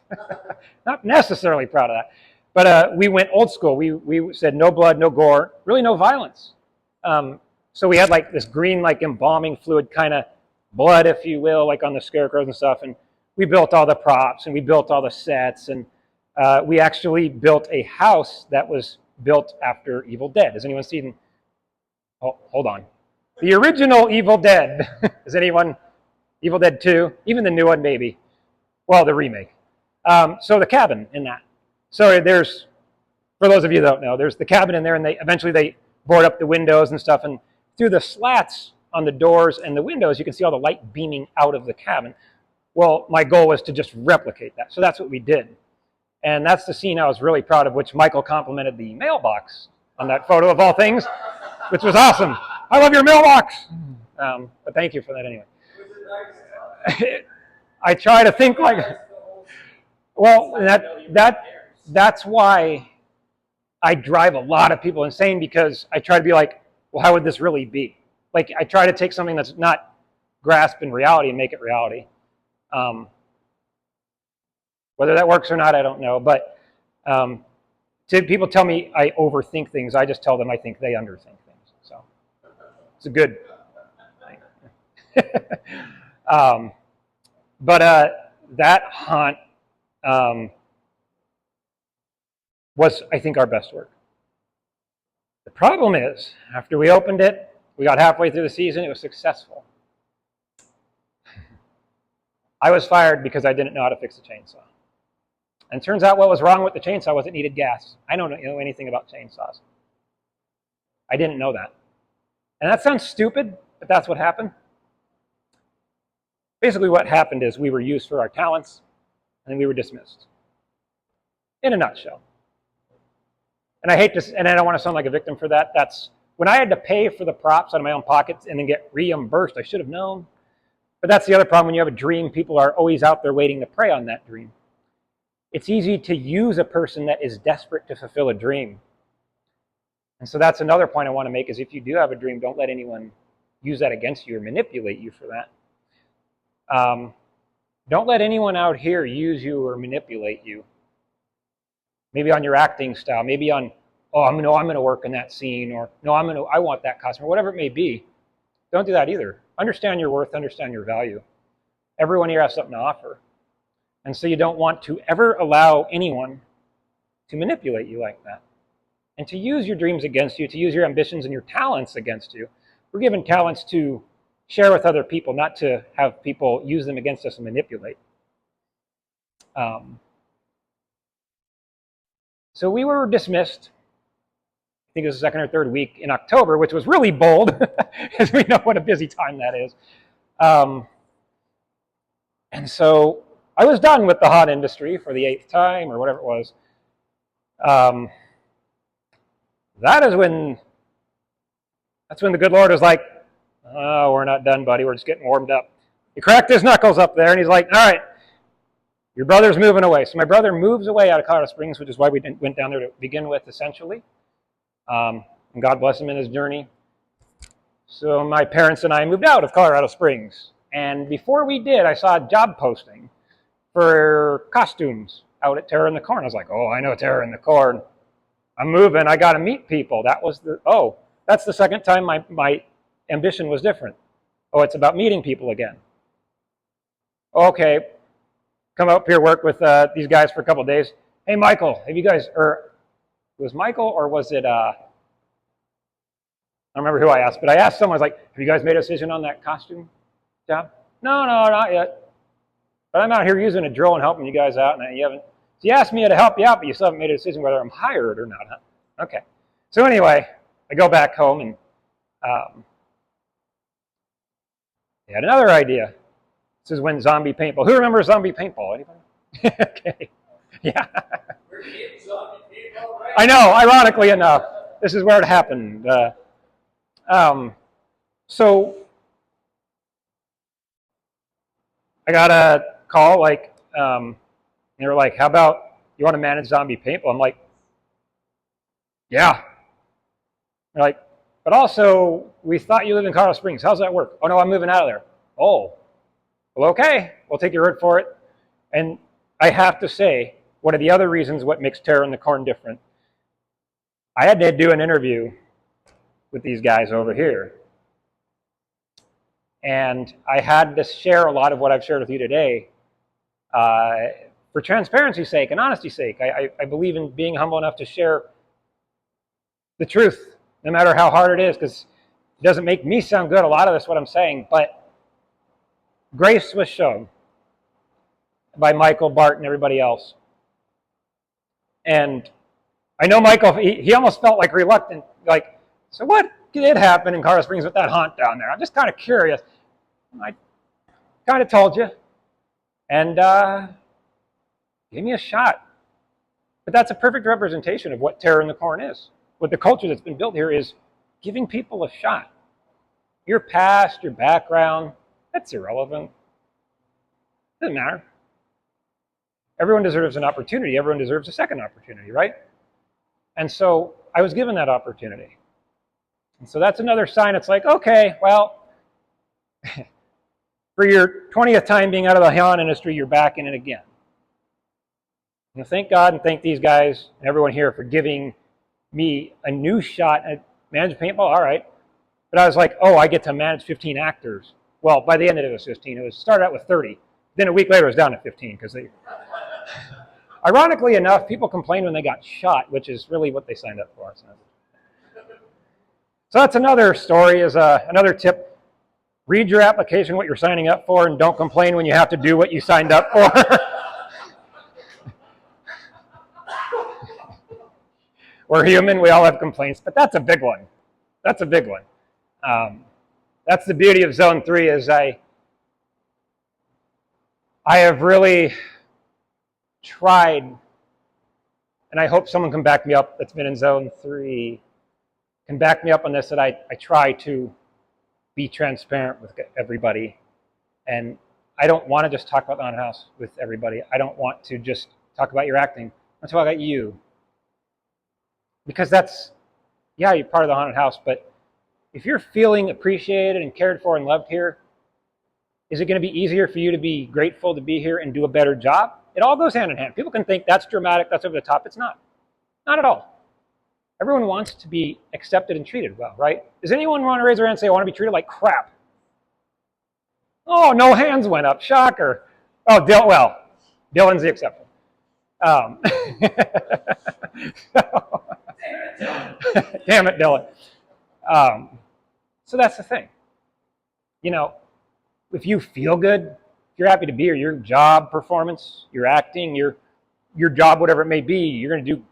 Not necessarily proud of that. But we went old school. We said no blood, no gore, really no violence. So we had like this green, like embalming fluid kind of blood, if you will, like on the scarecrows and stuff. And we built all the props, and we built all the sets. And we actually built a house that was built after Evil Dead. Has anyone seen? Oh, hold on. The original Evil Dead. Is anyone? Evil Dead 2? Even the new one, maybe. Well, the remake. So the cabin in that. So there's, for those of you that don't know, there's the cabin in there, and eventually they board up the windows and stuff, and through the slats on the doors and the windows, you can see all the light beaming out of the cabin. Well, my goal was to just replicate that. So that's what we did. And that's the scene I was really proud of, which Michael complimented the mailbox on that photo of all things, which was awesome. I love your mailbox. But thank you for that anyway. I try to think like, well, that's why I drive a lot of people insane, because I try to be like, well, how would this really be? Like, I try to take something that's not grasped in reality and make it reality. Whether that works or not, I don't know. But people tell me I overthink things. I just tell them I think they underthink things. So it's a good thing. But that haunt was, I think, our best work. The problem is, after we opened it, we got halfway through the season, it was successful. I was fired because I didn't know how to fix a chainsaw. And it turns out what was wrong with the chainsaw was it needed gas. I don't know anything about chainsaws. I didn't know that. And that sounds stupid, but that's what happened. Basically what happened is we were used for our talents, and we were dismissed. In a nutshell. and I hate to, and I don't want to sound like a victim for that. That's when I had to pay for the props out of my own pockets and then get reimbursed. I should have known. But that's the other problem when you have a dream. People are always out there waiting to prey on that dream. It's easy to use a person that is desperate to fulfill a dream. And so that's another point I want to make is if you do have a dream, don't let anyone use that against you or manipulate you for that. Don't let anyone out here use you or manipulate you. Maybe on your acting style, maybe on, oh, I'm going to work in that scene, or no, I want that costume, or whatever it may be. Don't do that either. Understand your worth, understand your value. Everyone here has something to offer. And so you don't want to ever allow anyone to manipulate you like that. And to use your dreams against you, to use your ambitions and your talents against you. We're given talents to share with other people, not to have people use them against us and manipulate. So we were dismissed, I think it was the second or third week in October, which was really bold, as we know what a busy time that is. And so I was done with the haunt industry for the 8th time, or whatever it was. That's when the good Lord was like, oh, we're not done, buddy. We're just getting warmed up. He cracked his knuckles up there, and he's like, all right, your brother's moving away. So my brother moves away out of Colorado Springs, which is why we went down there to begin with, essentially. And God bless him in his journey. So my parents and I moved out of Colorado Springs. And before we did, I saw a job posting for costumes out at Terror in the Corn. I was like, oh, I know Terror in the Corn. I'm moving. I got to meet people. That's the second time my ambition was different. Oh, it's about meeting people again. Okay, come up here, work with these guys for a couple of days. Hey, Michael, have you guys, or was Michael or was it, I don't remember who I asked, but I asked someone, I was like, have you guys made a decision on that costume job? No, not yet. But I'm out here using a drill and helping you guys out, and you haven't. So you asked me to help you out, but you still haven't made a decision whether I'm hired or not, huh? Okay. So anyway, I go back home and I had another idea. This is when zombie paintball. Who remembers zombie paintball? Anybody? Okay. Yeah. I know, ironically enough, this is where it happened. So I got a call, like, they were like, how about you want to manage zombie paintball? I'm like, yeah. They're like, but also, we thought you lived in Colorado Springs. How's that work? Oh, no, I'm moving out of there. Oh, well, okay. We'll take your word for it. And I have to say, one of the other reasons what makes Terror in the Corn different, I had to do an interview with these guys over here. And I had to share a lot of what I've shared with you today for transparency's sake and honesty's sake. I believe in being humble enough to share the truth, no matter how hard it is, because it doesn't make me sound good, a lot of this, what I'm saying, but grace was shown by Michael, Bart, and everybody else. And I know Michael, he almost felt like reluctant, like, so what did happen in Colorado Springs with that haunt down there? I'm just kind of curious. I kind of told you. And give me a shot. But that's a perfect representation of what Terror in the Corn is. What the culture that's been built here is giving people a shot. Your past, your background, that's irrelevant. Doesn't matter. Everyone deserves an opportunity. Everyone deserves a second opportunity, right? And so I was given that opportunity. And so that's another sign. It's like, okay, well, for your 20th time being out of the haunt industry, you're back in it again. And thank God and thank these guys and everyone here for giving me a new shot at manage paintball. All right. But I was like, oh, I get to manage 15 actors. Well, by the end of it was 15. It was started out with 30. Then a week later, it was down to 15 because they... Ironically enough, people complained when they got shot, which is really what they signed up for. So that's another story, is another tip. Read your application, what you're signing up for, and don't complain when you have to do what you signed up for. We're human, we all have complaints, but that's a big one. That's a big one. That's the beauty of Zone 3, is I have really tried and I hope someone can back me up that's been in zone 3, can back me up on this, that I try to be transparent with everybody. And I don't want to just talk about the haunted house with everybody. I don't want to just talk about your acting. I want to talk about you. Because that's, yeah, you're part of the haunted house, but if you're feeling appreciated and cared for and loved here, is it going to be easier for you to be grateful to be here and do a better job? It all goes hand in hand. People can think that's dramatic, that's over the top. It's not. Not at all. Everyone wants to be accepted and treated well, right? Does anyone want to raise their hand and say, I want to be treated like crap? Oh, no hands went up. Shocker. Oh, Dylan's the exception. Damn it, Dylan. So that's the thing. You know, if you feel good, if you're happy to be here, your job performance, your acting, your job, whatever it may be, you're going to do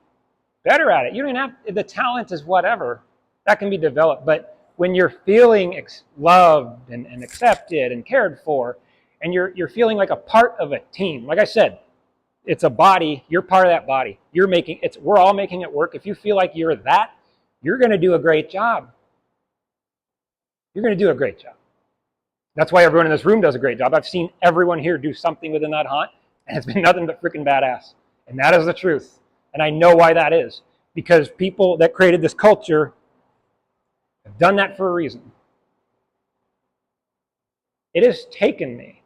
better at it. You don't even have, the talent is whatever. That can be developed. But when you're feeling loved and accepted and cared for, and you're feeling like a part of a team, like I said, it's a body, you're part of that body. We're all making it work. If you feel like you're that, you're going to do a great job. You're going to do a great job. That's why everyone in this room does a great job. I've seen everyone here do something within that haunt, and it's been nothing but freaking badass. And that is the truth. And I know why that is. Because people that created this culture have done that for a reason. It has taken me,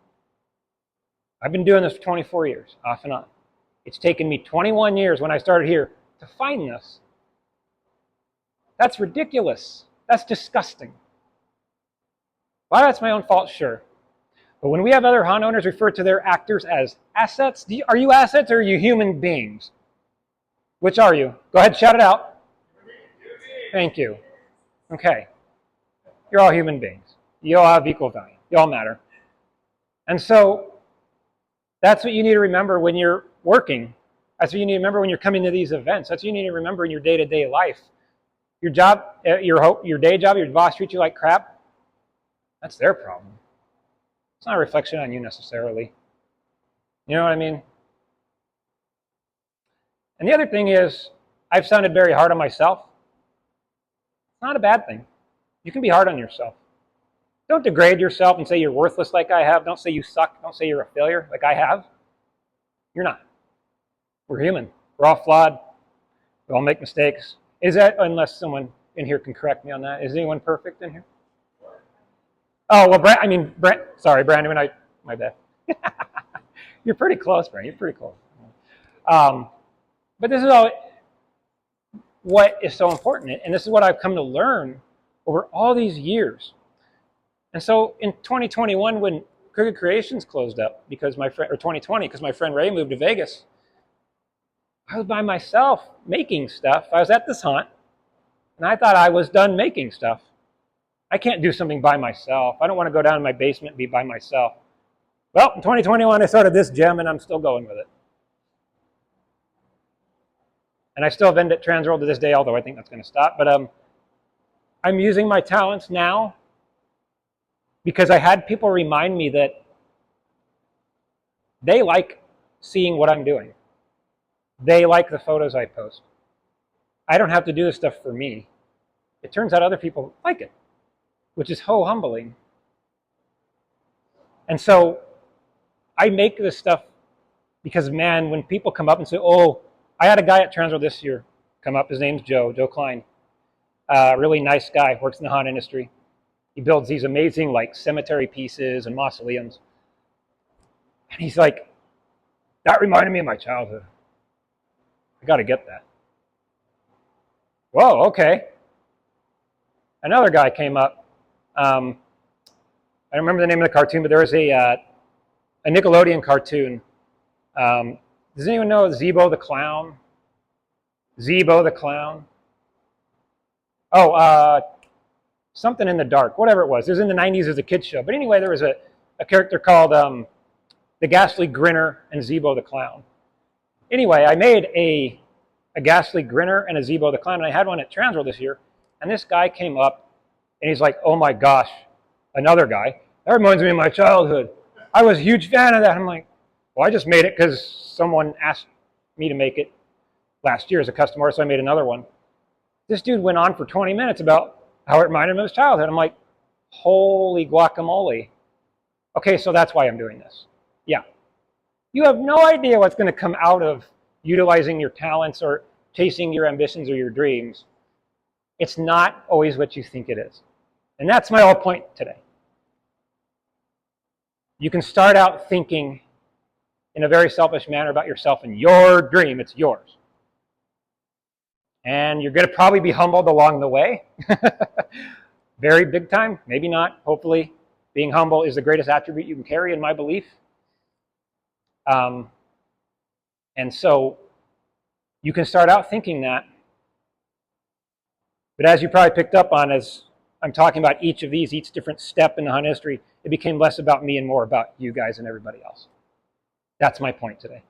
I've been doing this for 24 years, off and on. It's taken me 21 years when I started here to find this. That's ridiculous. That's disgusting. Why that's my own fault, sure. But when we have other haunt owners refer to their actors as assets, are you assets or are you human beings? Which are you? Go ahead, shout it out. Thank you. Okay. You're all human beings. You all have equal value. You all matter. And so that's what you need to remember when you're working. That's what you need to remember when you're coming to these events. That's what you need to remember in your day-to-day life. Your job, your day job, your boss treats you like crap, that's their problem. It's not a reflection on you necessarily. You know what I mean? And the other thing is, I've sounded very hard on myself. It's not a bad thing. You can be hard on yourself. Don't degrade yourself and say you're worthless like I have. Don't say you suck. Don't say you're a failure like I have. You're not. We're human. We're all flawed. We all make mistakes. Is that, unless someone in here can correct me on that, is anyone perfect in here? Oh, well, Brandon, my bad. You're pretty close, Brandon. You're pretty close. But this is all what is so important, and this is what I've come to learn over all these years. And so in 2021, when Crooked Creations closed up, because my friend, or 2020, because my friend Ray moved to Vegas, I was by myself making stuff. I was at this haunt, and I thought I was done making stuff. I can't do something by myself. I don't want to go down in my basement and be by myself. Well, in 2021, I started this gem, and I'm still going with it. And I still vend at Transworld to this day, although I think that's going to stop. But I'm using my talents now because I had people remind me that they like seeing what I'm doing. They like the photos I post. I don't have to do this stuff for me. It turns out other people like it, which is so humbling. And so I make this stuff because, man, when people come up and say, oh, I had a guy at Transworld this year come up. His name's Joe Klein. Really nice guy, works in the haunt industry. He builds these amazing like cemetery pieces and mausoleums. And he's like, that reminded me of my childhood. I got to get that. Whoa, okay. Another guy came up. I don't remember the name of the cartoon, but there was a Nickelodeon cartoon. Does anyone know Zeebo the Clown? Zeebo the Clown? Oh, something in the dark, whatever it was. It was in the 90s as a kid's show. But anyway, there was a character called the Ghastly Grinner and Zeebo the Clown. Anyway, I made a Ghastly Grinner and a Zeebo the Clown, and I had one at Transworld this year. And this guy came up, and he's like, oh my gosh, another guy. That reminds me of my childhood. I was a huge fan of that. I'm like, well, I just made it because someone asked me to make it. last year as a custom order, so I made another one. This dude went on for 20 minutes about how it reminded him of his childhood. I'm like, holy guacamole. Okay, so that's why I'm doing this. Yeah. You have no idea what's going to come out of utilizing your talents or chasing your ambitions or your dreams. It's not always what you think it is. And that's my whole point today. You can start out thinking in a very selfish manner about yourself and your dream. It's yours. And you're going to probably be humbled along the way. Very big time, maybe not. Hopefully, being humble is the greatest attribute you can carry, in my belief. And so you can start out thinking that. But as you probably picked up on, as I'm talking about each of these, each different step in the hunt history, it became less about me and more about you guys and everybody else. That's my point today.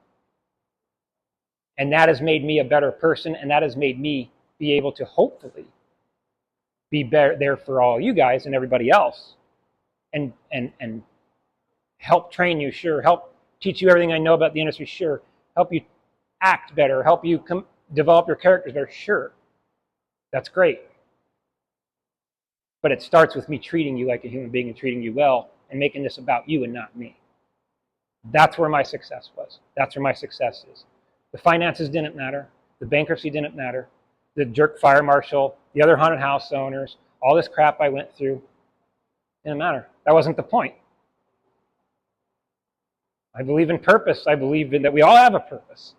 And that has made me a better person, and that has made me be able to hopefully be there for all you guys and everybody else, and help train you, sure, help teach you everything I know about the industry, sure, help you act better, help you develop your characters better, sure. That's great. But it starts with me treating you like a human being and treating you well and making this about you and not me. That's where my success was. That's where my success is. The finances didn't matter. The bankruptcy didn't matter. The jerk fire marshal, the other haunted house owners, all this crap I went through, didn't matter. That wasn't the point. I believe in purpose. I believe in that we all have a purpose.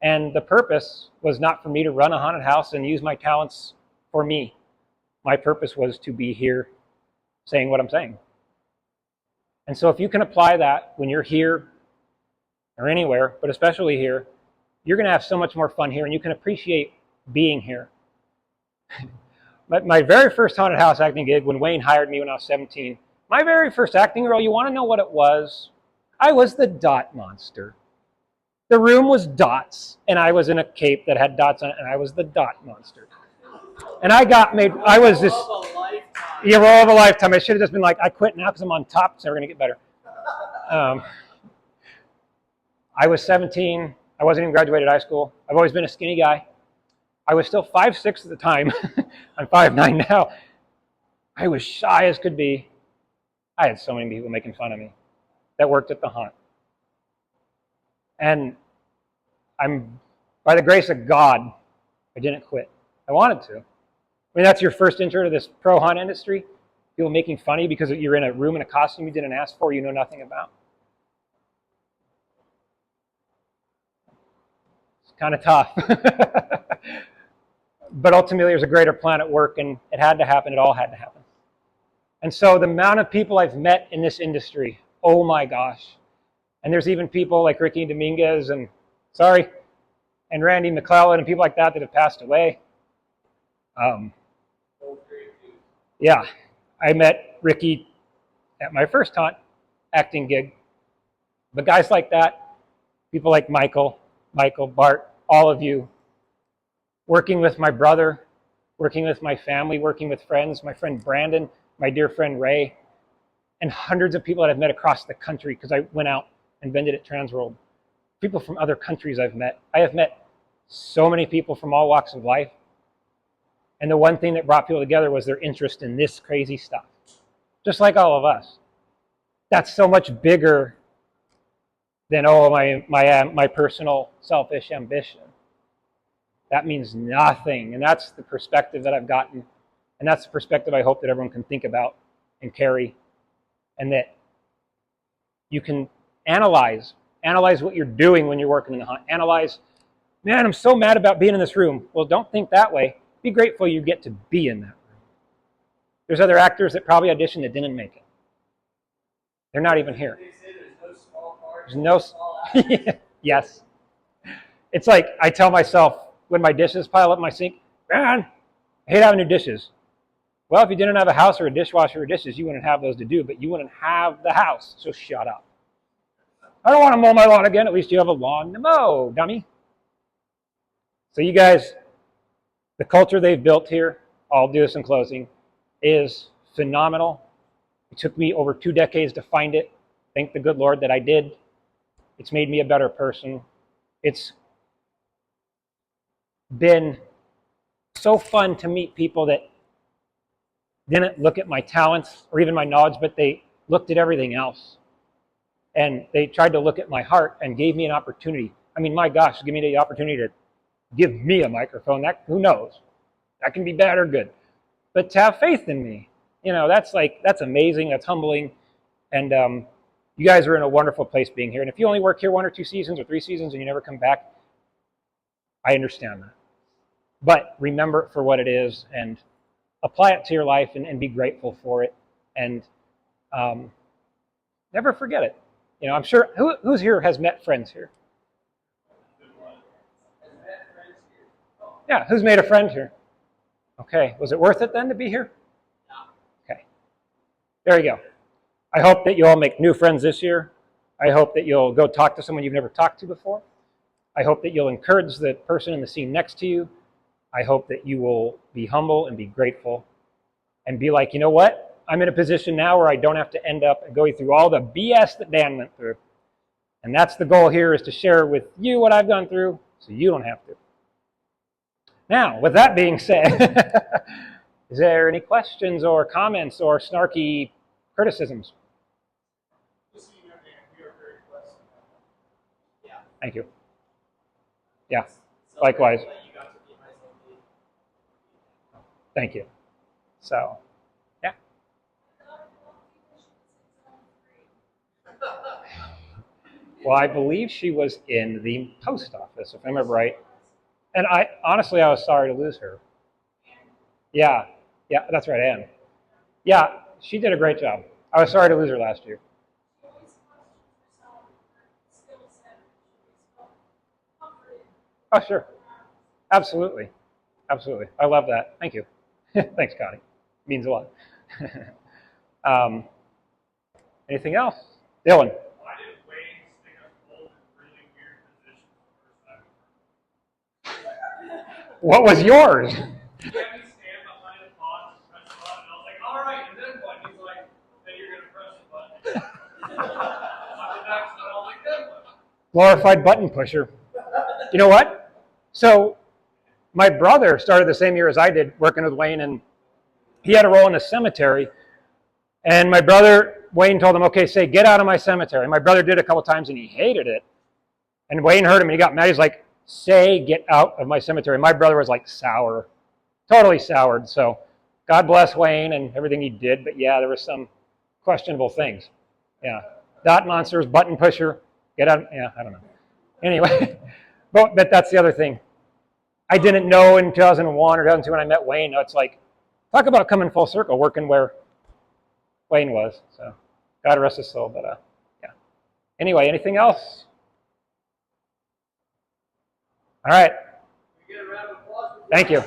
And the purpose was not for me to run a haunted house and use my talents for me. My purpose was to be here saying what I'm saying. And so if you can apply that when you're here or anywhere, but especially here, you're going to have so much more fun here, and you can appreciate being here. My very first haunted house acting gig, when Wayne hired me when I was 17, my very first acting role, you want to know what it was? I was the dot monster. The room was dots, and I was in a cape that had dots on it, and I was the dot monster. And I was this role of a lifetime. I should have just been like, I quit now because I'm on top, so we're going to get better. I was 17. I wasn't even graduated high school. I've always been a skinny guy. I was still 5'6" at the time. I'm 5'9" now. I was shy as could be. I had so many people making fun of me that worked at the haunt. And by the grace of God, I didn't quit. I wanted to. I mean, that's your first intro to this pro haunt industry. People making fun of you because you're in a room in a costume you didn't ask for, you know nothing about. It's kind of tough. But ultimately, there's a greater plan at work, and it had to happen. It all had to happen. And so the amount of people I've met in this industry, oh my gosh. And there's even people like Ricky Dominguez and Randy McClellan and people like that have passed away. Yeah, I met Ricky at my first haunt acting gig. But guys like that, people like Michael, Bart, all of you, working with my brother, working with my family, working with friends, my friend Brandon, my dear friend Ray, and hundreds of people that I've met across the country because I went out and vended at Transworld. People from other countries I've met. I have met so many people from all walks of life. And the one thing that brought people together was their interest in this crazy stuff. Just like all of us. That's so much bigger than, my personal selfish ambition. That means nothing. And that's the perspective that I've gotten. And that's the perspective I hope that everyone can think about and carry. And that you can analyze what you're doing when you're working in the hunt. Analyze, man, I'm so mad about being in this room. Well, don't think that way. Be grateful you get to be in that room. There's other actors that probably auditioned that didn't make it. They're not even here. There's no yes. It's like I tell myself when my dishes pile up in my sink, man, I hate having new dishes. Well, if you didn't have a house or a dishwasher or dishes, you wouldn't have those to do, but you wouldn't have the house, so shut up. I don't want to mow my lawn again. At least you have a lawn to mow, dummy. So you guys, the culture they've built here, I'll do this in closing, is phenomenal. It took me over 2 decades to find it. Thank the good Lord that I did. It's made me a better person. It's been so fun to meet people that didn't look at my talents or even my knowledge, but they looked at everything else. And they tried to look at my heart and gave me an opportunity. I mean, my gosh, give me the opportunity to give me a microphone. That, who knows? That can be bad or good. But to have faith in me, that's amazing. That's humbling. And you guys are in a wonderful place being here. And if you only work here 1 or 2 seasons or 3 seasons and you never come back, I understand that. But remember it for what it is and apply it to your life and be grateful for it. And never forget it. I'm sure, who's here has met friends here? Yeah, who's made a friend here? Okay, was it worth it then to be here? Okay, there you go. I hope that you all make new friends this year. I hope that you'll go talk to someone you've never talked to before. I hope that you'll encourage the person in the scene next to you. I hope that you will be humble and be grateful and be like, you know what? I'm in a position now where I don't have to end up and go through all the BS that Dan went through. And that's the goal here, is to share with you what I've gone through so you don't have to. Now, with that being said, is there any questions or comments or snarky criticisms? Just so you know, Dan, we are very blessed. Yeah. Thank you. Yeah, likewise. You got to be my son. Thank you. So, yeah. Well, I believe she was in the post office, if I remember right. And I was sorry to lose her. Yeah, that's right, Ann. Yeah, she did a great job. I was sorry to lose her last year. Oh, sure. Absolutely. Absolutely. I love that. Thank you. Thanks, Connie. Means a lot. Anything else? Dylan. Why did Wayne stick a cold in really weird positions the first time? What was yours? He had me stand behind the pause and press the button, and I was like, all right, and then what? He's like, then you're going to press the button. On the next one, I was like, then what? Glorified button pusher. You know what? So my brother started the same year as I did, working with Wayne, and he had a role in a cemetery. And my brother, Wayne, told him, okay, say, get out of my cemetery. And my brother did a couple times, and he hated it. And Wayne heard him, and he got mad. He's like, say, get out of my cemetery. And my brother was like sour, totally soured. So God bless Wayne and everything he did. But yeah, there were some questionable things. Yeah. Dot monsters, button pusher, get out. Yeah, I don't know. Anyway, but that's the other thing. I didn't know in 2001 or 2002 when I met Wayne. It's like, talk about coming full circle, working where Wayne was. So God rest his soul. But yeah. Anyway, anything else? All right. We get a round of applause. Thank you.